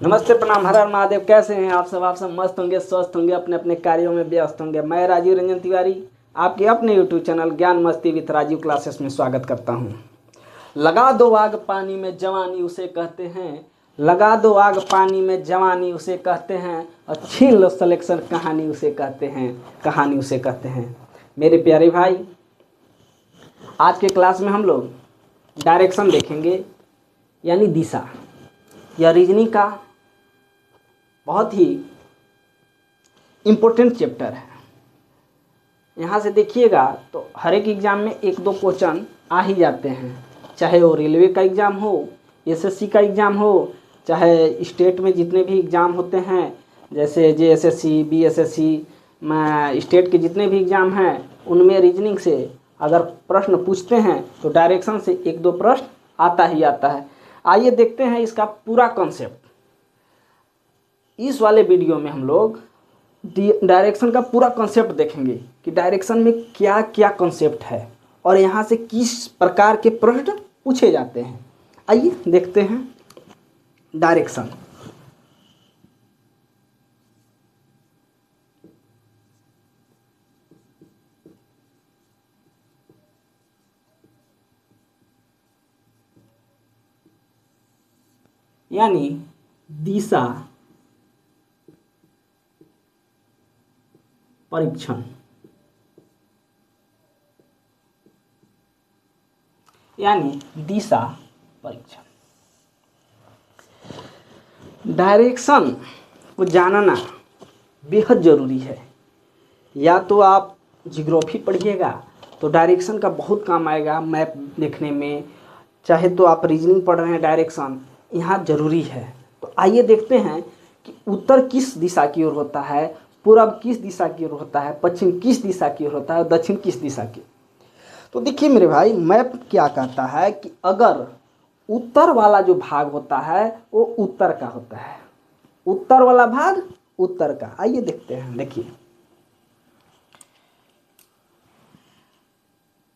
नमस्ते, प्रणाम, हर हर महादेव। कैसे हैं आप सब मस्त होंगे, स्वस्थ होंगे, अपने अपने कार्यों में व्यस्त होंगे। मैं राजीव रंजन तिवारी आपके अपने यूट्यूब चैनल ज्ञान मस्ती विथ राजीव क्लासेस में स्वागत करता हूं। लगा दो आग पानी में जवानी उसे कहते हैं, लगा दो आग पानी में जवानी उसे कहते हैं, और छीन लो सिलेक्शन कहानी उसे कहते हैं, कहानी उसे कहते हैं। मेरे प्यारे भाई, आज के क्लास में हम लोग डायरेक्शन देखेंगे, यानी दिशा। यह रीजनिंग का बहुत ही इम्पोर्टेंट चैप्टर है। यहाँ से देखिएगा तो हर एक एग्ज़ाम में एक दो क्वेश्चन आ ही जाते हैं, चाहे वो रेलवे का एग्ज़ाम हो, एसएससी का एग्ज़ाम हो, चाहे स्टेट में जितने भी एग्ज़ाम होते हैं, जैसे जेएसएससी, बीएसएससी, स्टेट के जितने भी एग्ज़ाम हैं, उनमें रीजनिंग से अगर प्रश्न पूछते हैं तो डायरेक्शन से एक दो प्रश्न आता ही आता है। आइए देखते हैं इसका पूरा कॉन्सेप्ट। इस वाले वीडियो में हम लोग डायरेक्शन का पूरा कॉन्सेप्ट देखेंगे कि डायरेक्शन में क्या क्या कॉन्सेप्ट है और यहाँ से किस प्रकार के प्रश्न पूछे जाते हैं। आइए देखते हैं डायरेक्शन। यानी दिशा परीक्षण, यानी दिशा परीक्षण। डायरेक्शन को जानना बेहद ज़रूरी है। या तो आप ज्योग्राफी पढ़िएगा तो डायरेक्शन का बहुत काम आएगा मैप देखने में, चाहे तो आप रीजनिंग पढ़ रहे हैं, डायरेक्शन यहाँ ज़रूरी है। तो आइए देखते हैं कि उत्तर किस दिशा की ओर होता है, पूर्व किस दिशा की ओर होता है, पश्चिम किस दिशा की ओर होता है और दक्षिण किस दिशा की। तो देखिए मेरे भाई, मैप क्या कहता है कि अगर उत्तर वाला जो भाग होता है वो उत्तर का होता है, उत्तर वाला भाग उत्तर का। आइए देखते हैं। देखिए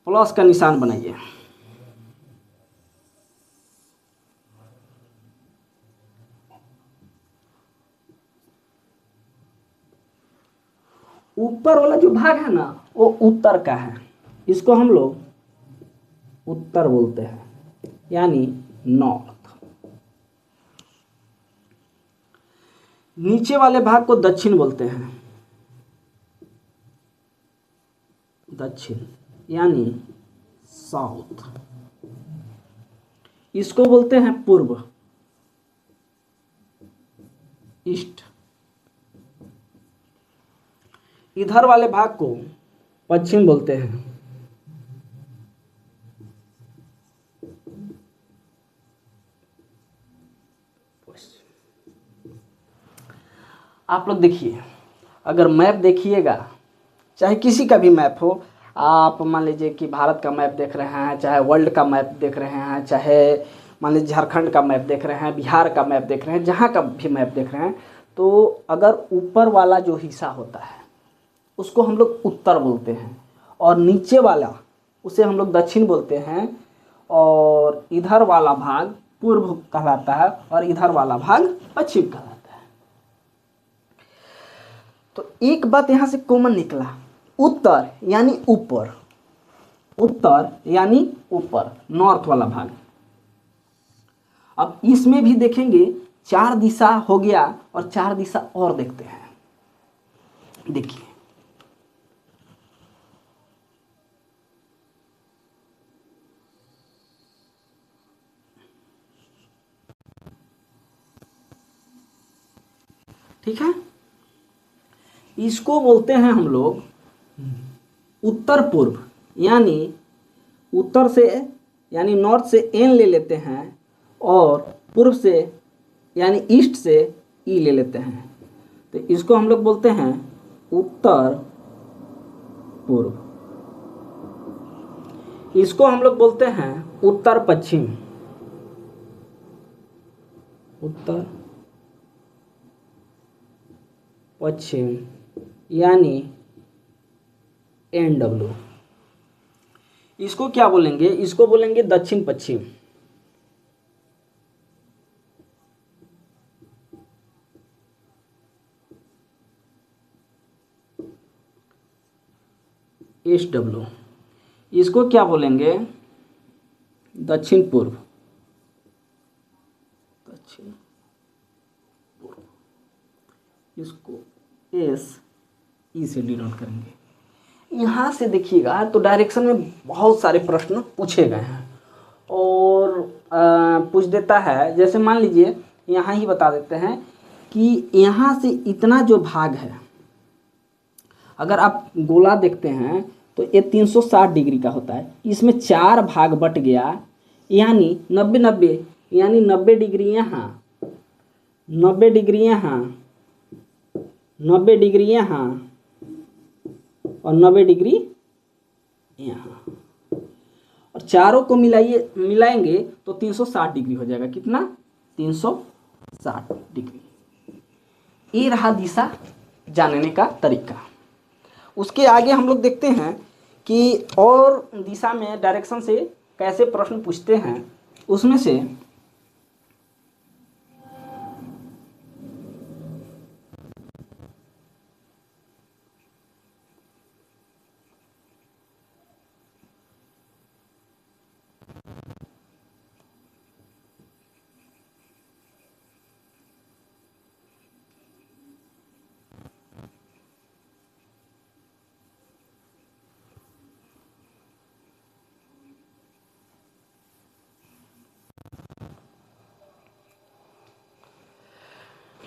प्लस का निशान बनाइए। ऊपर वाला जो भाग है ना वो उत्तर का है, इसको हम लोग उत्तर बोलते हैं, यानी नॉर्थ। नीचे वाले भाग को दक्षिण बोलते हैं, दक्षिण यानी साउथ। इसको बोलते हैं पूर्व, ईस्ट। इधर वाले भाग को पश्चिम बोलते हैं। आप लोग देखिए, अगर मैप देखिएगा, चाहे किसी का भी मैप हो, आप मान लीजिए कि भारत का मैप देख रहे हैं, चाहे वर्ल्ड का मैप देख रहे हैं, चाहे मान लीजिए झारखंड का मैप देख रहे हैं, बिहार का मैप देख रहे हैं, जहाँ का भी मैप देख रहे हैं, तो अगर ऊपर वाला जो हिस्सा होता है उसको हम लोग उत्तर बोलते हैं, और नीचे वाला उसे हम लोग दक्षिण बोलते हैं, और इधर वाला भाग पूर्व कहलाता है और इधर वाला भाग पश्चिम कहलाता है। तो एक बात यहाँ से कॉमन निकला, उत्तर यानी ऊपर, उत्तर यानी ऊपर, नॉर्थ वाला भाग। अब इसमें भी देखेंगे चार दिशा हो गया और चार दिशा और देखते हैं। देखिए ठीक है, इसको बोलते हैं हम लोग उत्तर पूर्व, यानी उत्तर से यानी नॉर्थ से एन ले लेते हैं और पूर्व से यानी ईस्ट से ई ले लेते हैं, तो इसको हम लोग बोलते हैं उत्तर पूर्व। इसको हम लोग बोलते हैं उत्तर पश्चिम, उत्तर पश्चिम यानी NW। इसको क्या बोलेंगे, इसको बोलेंगे दक्षिण पश्चिम। SW, इसको क्या बोलेंगे? दक्षिण पूर्व, दक्षिण पूर्व, इसको SE से डिनोट करेंगे। यहाँ से देखिएगा तो डायरेक्शन में बहुत सारे प्रश्न पूछे गए हैं और पूछ देता है। जैसे मान लीजिए यहाँ ही बता देते हैं कि यहाँ से इतना जो भाग है, अगर आप गोला देखते हैं तो ये 360 डिग्री का होता है, इसमें 4 भाग बट गया, यानी 90-90, यानी 90 डिग्री यहाँ, 90 डिग्री यहाँ, 90 डिग्री यहाँ और 90 डिग्री यहाँ, और चारों को मिलाएंगे तो 360 डिग्री हो जाएगा। कितना? 360 डिग्री। ये रहा दिशा जानने का तरीका। उसके आगे हम लोग देखते हैं कि और दिशा में डायरेक्शन से कैसे प्रश्न पूछते हैं। उसमें से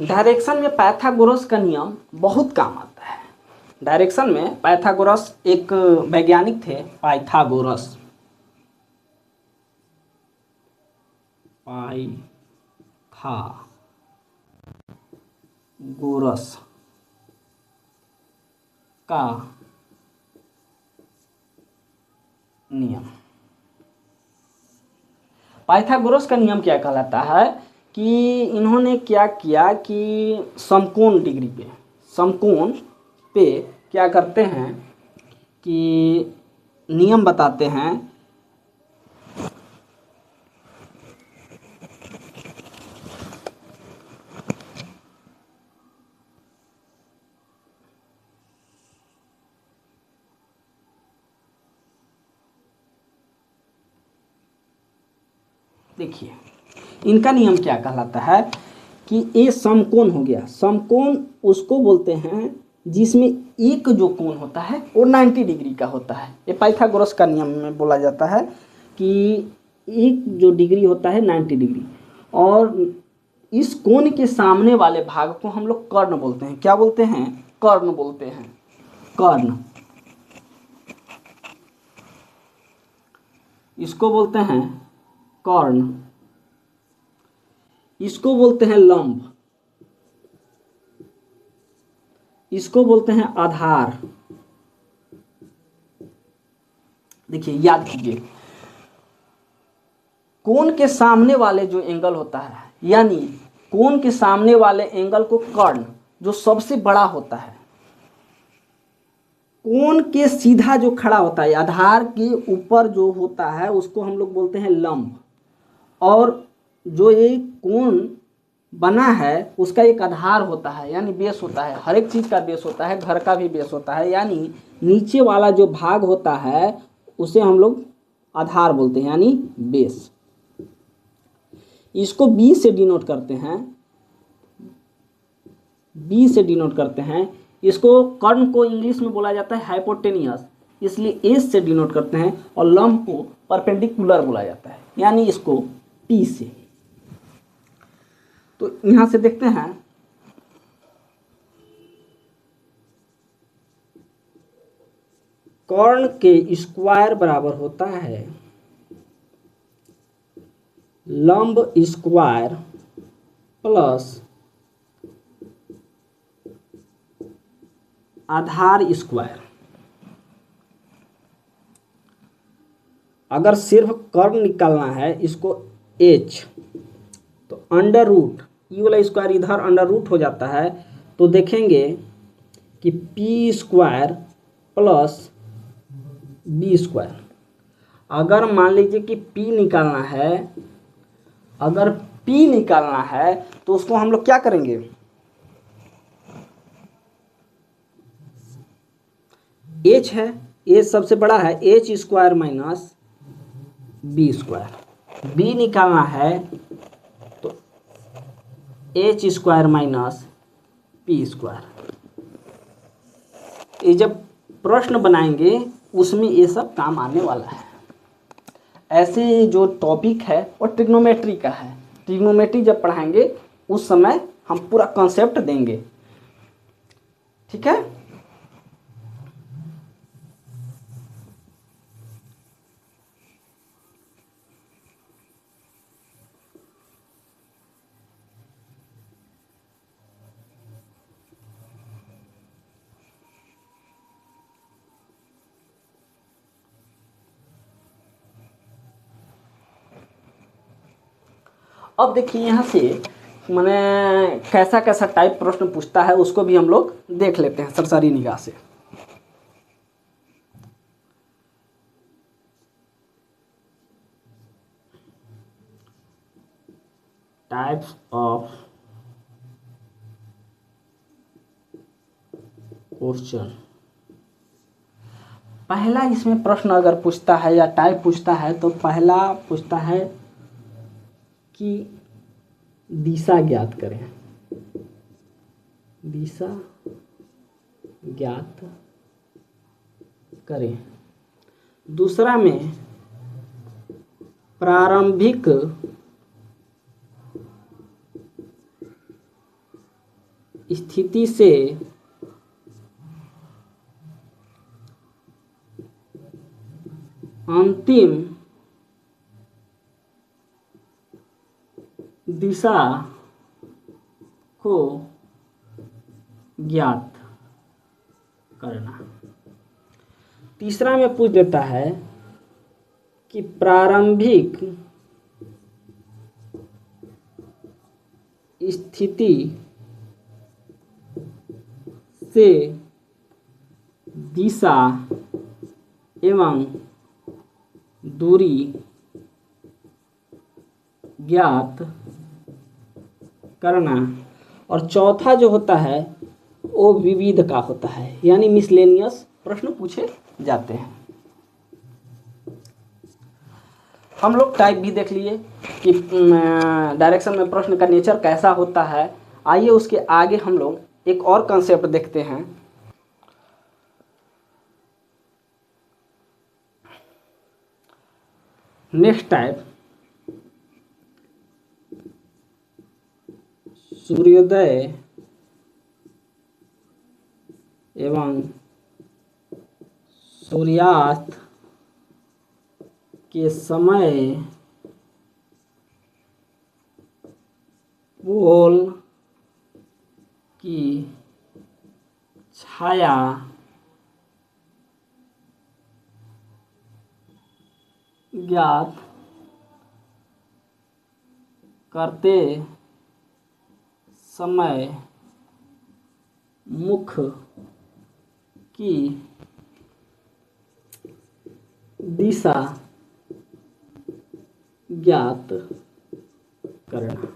डायरेक्शन में पाइथागोरस का नियम बहुत काम आता है। डायरेक्शन में पाइथागोरस एक वैज्ञानिक थे, पाइथागोरस, पाइथागोरस का नियम। पाइथागोरस का नियम क्या कहलाता है कि इन्होंने क्या किया कि समकोण डिग्री पे, समकोण पे क्या करते हैं कि नियम बताते हैं। देखिए इनका नियम क्या कहलाता है कि ये समकोण हो गया। समकोण उसको बोलते हैं जिसमें एक जो कोण होता है वो 90 डिग्री का होता है। ये पाइथागोरस का नियम में बोला जाता है कि एक जो डिग्री होता है 90 डिग्री, और इस कोण के सामने वाले भाग को हम लोग कर्ण बोलते हैं। क्या बोलते हैं? कर्ण बोलते हैं। कर्ण, इसको बोलते हैं कर्ण, इसको बोलते हैं लंब, इसको बोलते हैं आधार। देखिए याद कीजिए, कोण के सामने वाले जो एंगल होता है, यानी कोण के सामने वाले एंगल को कर्ण, जो सबसे बड़ा होता है, कोण के सीधा जो खड़ा होता है, आधार के ऊपर जो होता है, उसको हम लोग बोलते हैं लंब। और जो ये कोण बना है उसका एक आधार होता है, यानी बेस होता है। हर एक चीज़ का बेस होता है, घर का भी बेस होता है, यानी नीचे वाला जो भाग होता है उसे हम लोग आधार बोलते हैं, यानी बेस। इसको बी से डिनोट करते हैं, बी से डिनोट करते हैं। इसको कर्ण को इंग्लिश में बोला जाता है हाइपोटेनियस, इसलिए एस से डिनोट करते हैं, और लंब को परपेंडिकुलर बोला जाता है, यानी इसको पी से। तो यहां से देखते हैं कर्ण के स्क्वायर बराबर होता है लंब स्क्वायर प्लस आधार स्क्वायर। अगर सिर्फ कर्ण निकालना है, इसको h, तो अंडर रूट, ई वाला स्क्वायर इधर अंडर रूट हो जाता है, तो देखेंगे कि P square plus B square. अगर मान लीजिए कि पी निकालना है, अगर पी निकालना है तो उसको हम लोग क्या करेंगे, एच है ए सबसे बड़ा है H square minus B square, B निकालना है तो H square minus P square. ये जब प्रश्न बनाएंगे उसमें ये सब काम आने वाला है। ऐसे जो टॉपिक है वो ट्रिग्नोमेट्री का है, ट्रिग्नोमेट्री जब पढ़ाएंगे उस समय हम पूरा कॉन्सेप्ट देंगे, ठीक है। अब देखिए यहाँ से मैंने कैसा कैसा टाइप प्रश्न पूछता है उसको भी हम लोग देख लेते हैं सरसरी निगाह से। टाइप्स ऑफ क्वेश्चन, पहला इसमें प्रश्न अगर पूछता है या टाइप पूछता है तो पहला पूछता है कि दिशा ज्ञात करें, दिशा ज्ञात करें। दूसरा में प्रारंभिक स्थिति से अंतिम दिशा को ज्ञात करना। तीसरा में पूछ देता है कि प्रारंभिक स्थिति से दिशा एवं दूरी ज्ञात करना। और चौथा जो होता है वो विविध का होता है, यानी मिसलेनियस प्रश्न पूछे जाते हैं। हम लोग टाइप भी देख लिए कि डायरेक्शन में प्रश्न का नेचर कैसा होता है। आइए उसके आगे हम लोग एक और कंसेप्ट देखते हैं। नेक्स्ट टाइप सूर्योदय एवं सूर्यास्त के समय पोल की छाया ज्ञात करते समय मुख की दिशा ज्ञात करना।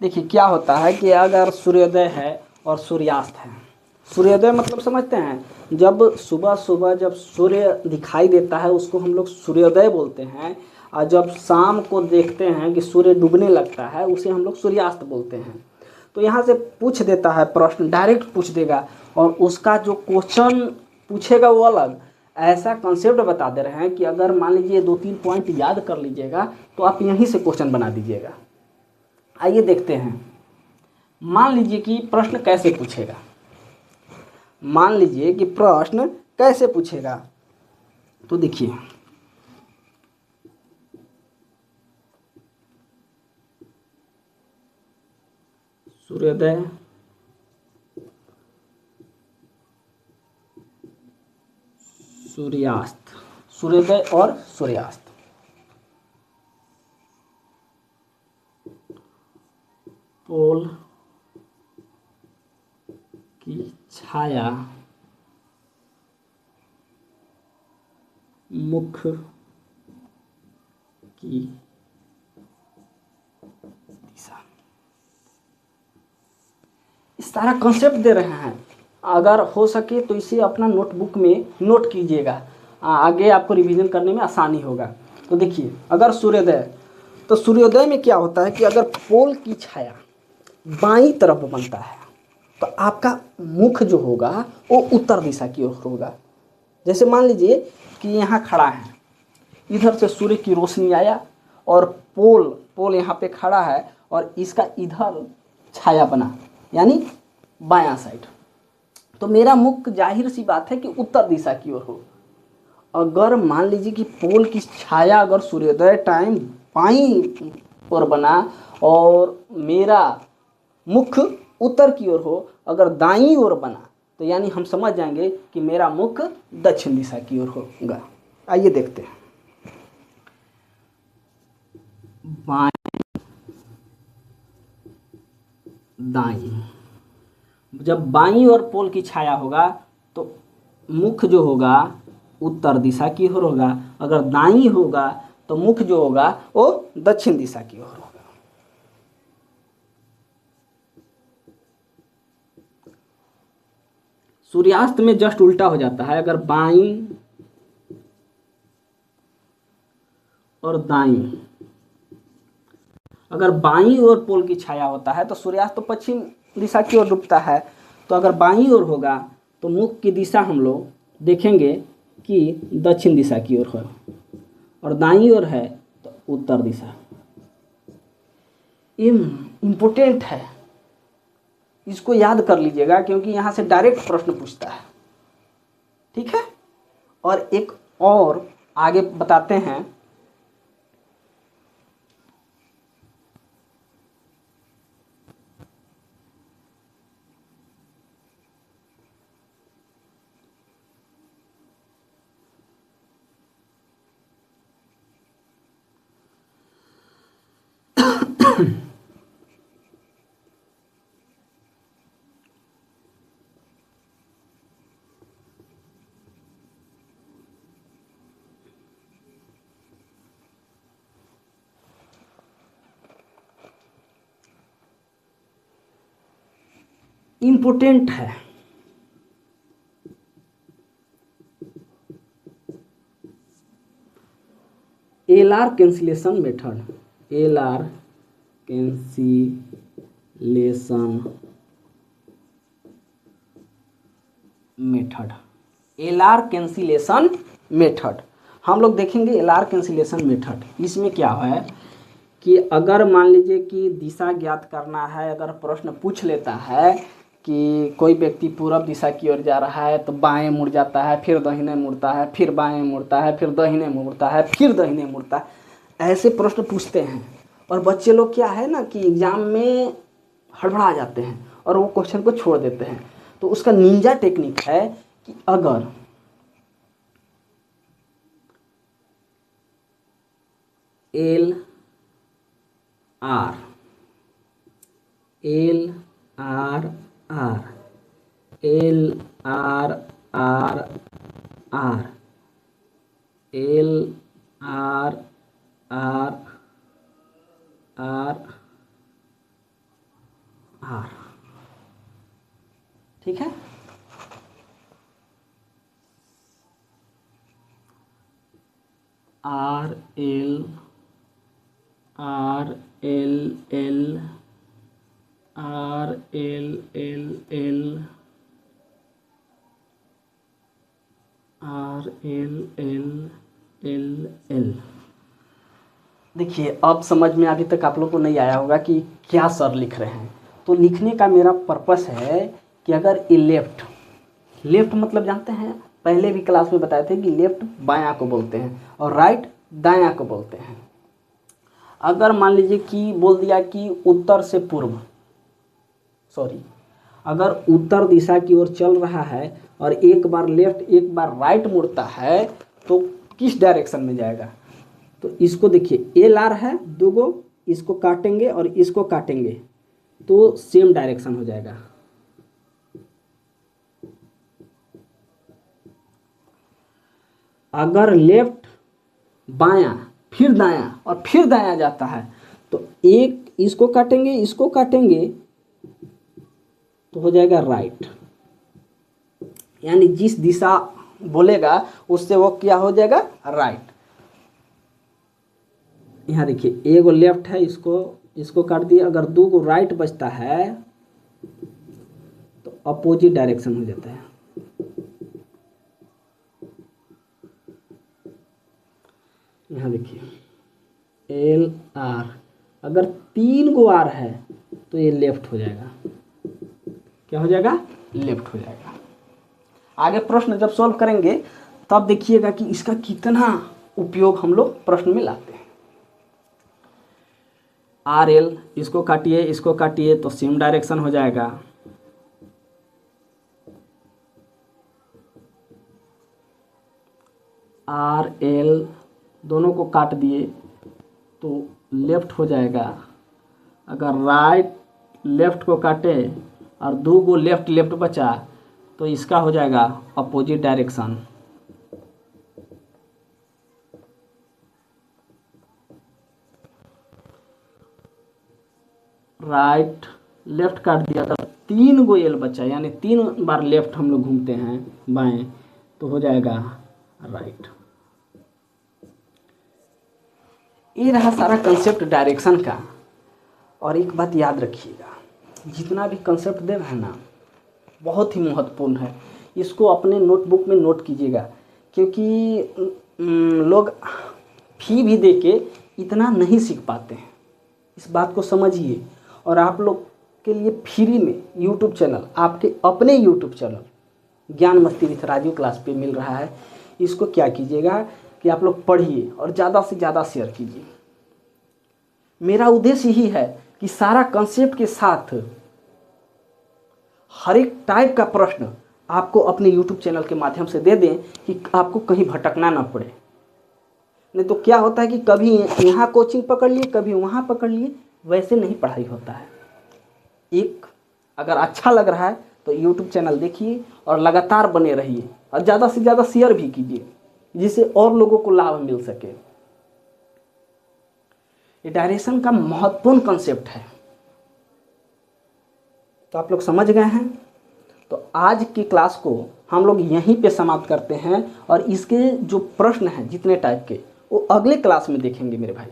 देखिए क्या होता है कि अगर सूर्योदय है और सूर्यास्त है, सूर्योदय मतलब समझते हैं, जब सुबह सुबह जब सूर्य दिखाई देता है उसको हम लोग सूर्योदय बोलते हैं, और जब शाम को देखते हैं कि सूर्य डूबने लगता है उसे हम लोग सूर्यास्त बोलते हैं। तो यहाँ से पूछ देता है प्रश्न, डायरेक्ट पूछ देगा, और उसका जो क्वेश्चन पूछेगा वो अलग। ऐसा कंसेप्ट बता दे रहे हैं कि अगर मान लीजिए 2-3 पॉइंट याद कर लीजिएगा तो आप यहीं से क्वेश्चन बना दीजिएगा। आइए देखते हैं। मान लीजिए कि प्रश्न कैसे पूछेगा, मान लीजिए कि प्रश्न कैसे पूछेगा। तो देखिए सूर्योदय सूर्यास्त, सूर्योदय और सूर्यास्त, पोल की छाया मुख की दिशा, इस सारा कॉन्सेप्ट दे रहे हैं। अगर हो सके तो इसे अपना नोटबुक में नोट कीजिएगा, आगे आपको रिवीजन करने में आसानी होगा। तो देखिए, अगर सूर्योदय, तो सूर्योदय में क्या होता है कि अगर पोल की छाया बाईं तरफ बनता है तो आपका मुख जो होगा वो उत्तर दिशा की ओर होगा। जैसे मान लीजिए कि यहाँ खड़ा है, इधर से सूर्य की रोशनी आया और पोल यहाँ पे खड़ा है और इसका इधर छाया बना, यानी बायां साइड, तो मेरा मुख जाहिर सी बात है कि उत्तर दिशा की ओर हो। अगर मान लीजिए कि पोल की छाया अगर सूर्योदय टाइम बाईं ओर बना और मेरा मुख उत्तर की ओर हो, अगर दाईं ओर बना तो यानी हम समझ जाएंगे कि मेरा मुख दक्षिण दिशा की ओर होगा। आइए देखते हैं। बाएं दाईं, जब बाईं ओर पोल की छाया होगा तो मुख जो होगा उत्तर दिशा की ओर होगा, अगर दाईं होगा तो मुख जो होगा वो दक्षिण दिशा की ओर होगा। सूर्यास्त में जस्ट उल्टा हो जाता है, अगर बाईं और दाईं, अगर बाईं ओर पोल की छाया होता है तो सूर्यास्त तो पश्चिम दिशा की ओर डूबता है, तो अगर बाईं ओर होगा तो मुख की दिशा हम लोग देखेंगे कि दक्षिण दिशा की ओर है, और दाईं ओर है तो उत्तर दिशा। ये इम्पोर्टेंट है, इसको याद कर लीजिएगा क्योंकि यहाँ से डायरेक्ट प्रश्न पूछता है। ठीक है, और एक और आगे बताते हैं। इम्पोर्टेंट है, LR cancellation method, LR cancellation method, LR cancellation method हम लोग देखेंगे। एलआर कैंसिलेशन मेथड, इसमें क्या है कि अगर मान लीजिए कि दिशा ज्ञात करना है, अगर प्रश्न पूछ लेता है कि कोई व्यक्ति पूरब दिशा की ओर जा रहा है तो बाएं मुड़ जाता है, फिर दाहिने मुड़ता है, फिर बाएं मुड़ता है, फिर दाहिने मुड़ता है, फिर दाहिने मुड़ता है, ऐसे प्रश्न पूछते हैं। और बच्चे लोग क्या है ना कि एग्जाम में हड़बड़ा जाते हैं और वो क्वेश्चन को छोड़ देते हैं। तो उसका निंजा टेक्निक है कि अगर L R L R R L R R R L R R R R, ठीक है। R L R L L R L L L R L L L L. देखिए, अब समझ में अभी तक आप लोग को नहीं आया होगा कि क्या सर लिख रहे हैं। तो लिखने का मेरा पर्पस है कि अगर ये लेफ्ट मतलब जानते हैं, पहले भी क्लास में बताए थे कि लेफ्ट बायां को बोलते हैं और राइट दायां को बोलते हैं। अगर मान लीजिए कि बोल दिया कि उत्तर से पूर्व, अगर उत्तर दिशा की ओर चल रहा है और एक बार लेफ्ट एक बार राइट मुड़ता है तो किस डायरेक्शन में जाएगा? तो इसको देखिए, एल आर है दो गो, इसको काटेंगे और इसको काटेंगे तो सेम डायरेक्शन हो जाएगा। अगर लेफ्ट बायां फिर दायां और फिर दायां जाता है तो एक इसको काटेंगे इसको काटेंगे तो हो जाएगा राइट। यानी जिस दिशा बोलेगा उससे वो क्या हो जाएगा, राइट। यहाँ देखिए एगो लेफ्ट है, इसको काट दिए। अगर 2 को राइट बचता है तो अपोजिट डायरेक्शन हो जाता है। यहाँ देखिए एल आर, अगर 3 गो आर है तो ये लेफ्ट हो जाएगा। क्या हो जाएगा, लेफ्ट हो जाएगा। आगे प्रश्न जब सॉल्व करेंगे तब देखिएगा कि इसका कितना उपयोग हम लोग प्रश्न में लाते हैं। आर एल, इसको काटिए तो सेम डायरेक्शन हो जाएगा। आर एल दोनों को काट दिए तो लेफ्ट हो जाएगा। अगर राइट लेफ्ट को काटे और 2 को लेफ्ट लेफ्ट बचा तो इसका हो जाएगा अपोजिट डायरेक्शन। राइट लेफ्ट काट दिया तो 3 गो एल बचा, यानी 3 बार लेफ्ट हम लोग घूमते हैं बाएं, तो हो जाएगा राइट। ये रहा सारा कंसेप्ट डायरेक्शन का। और एक बात याद रखिएगा, जितना भी कंसेप्ट दे रहे हैं ना बहुत ही महत्वपूर्ण है। इसको अपने नोटबुक में नोट कीजिएगा, क्योंकि लोग फी भी दे के इतना नहीं सीख पाते हैं। इस बात को समझिए। और आप लोग के लिए फ्री में यूट्यूब चैनल, आपके अपने यूट्यूब चैनल ज्ञान मस्ती विथ राजीव क्लास पे मिल रहा है। इसको क्या कीजिएगा कि आप लोग पढ़िए और ज़्यादा से ज़्यादा शेयर कीजिए। मेरा उद्देश्य यही है कि सारा कंसेप्ट के साथ हर एक टाइप का प्रश्न आपको अपने YouTube चैनल के माध्यम से दे दें कि आपको कहीं भटकना ना पड़े। नहीं तो क्या होता है कि कभी यहाँ कोचिंग पकड़ लिए, कभी वहाँ पकड़ लिए, वैसे नहीं पढ़ाई होता है। एक अगर अच्छा लग रहा है तो YouTube चैनल देखिए और लगातार बने रहिए और ज़्यादा से ज़्यादा शेयर भी कीजिए, जिससे और लोगों को लाभ मिल सके। ये डायरेक्शन का महत्वपूर्ण कंसेप्ट है। तो आप लोग समझ गए हैं। तो आज की क्लास को हम लोग यहीं पे समाप्त करते हैं और इसके जो प्रश्न हैं जितने टाइप के वो अगले क्लास में देखेंगे मेरे भाई।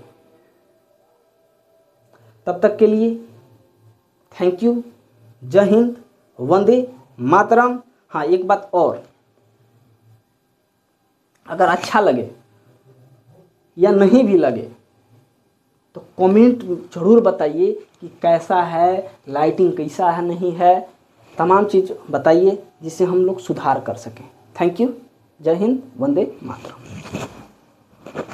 तब तक के लिए थैंक यू, जय हिंद, वंदे मातरम। हाँ, एक बात और, अगर अच्छा लगे या नहीं भी लगे तो कमेंट जरूर बताइए कि कैसा है, लाइटिंग कैसा है, नहीं है, तमाम चीज़ बताइए जिससे हम लोग सुधार कर सकें। थैंक यू, जय हिंद, वंदे मातरम।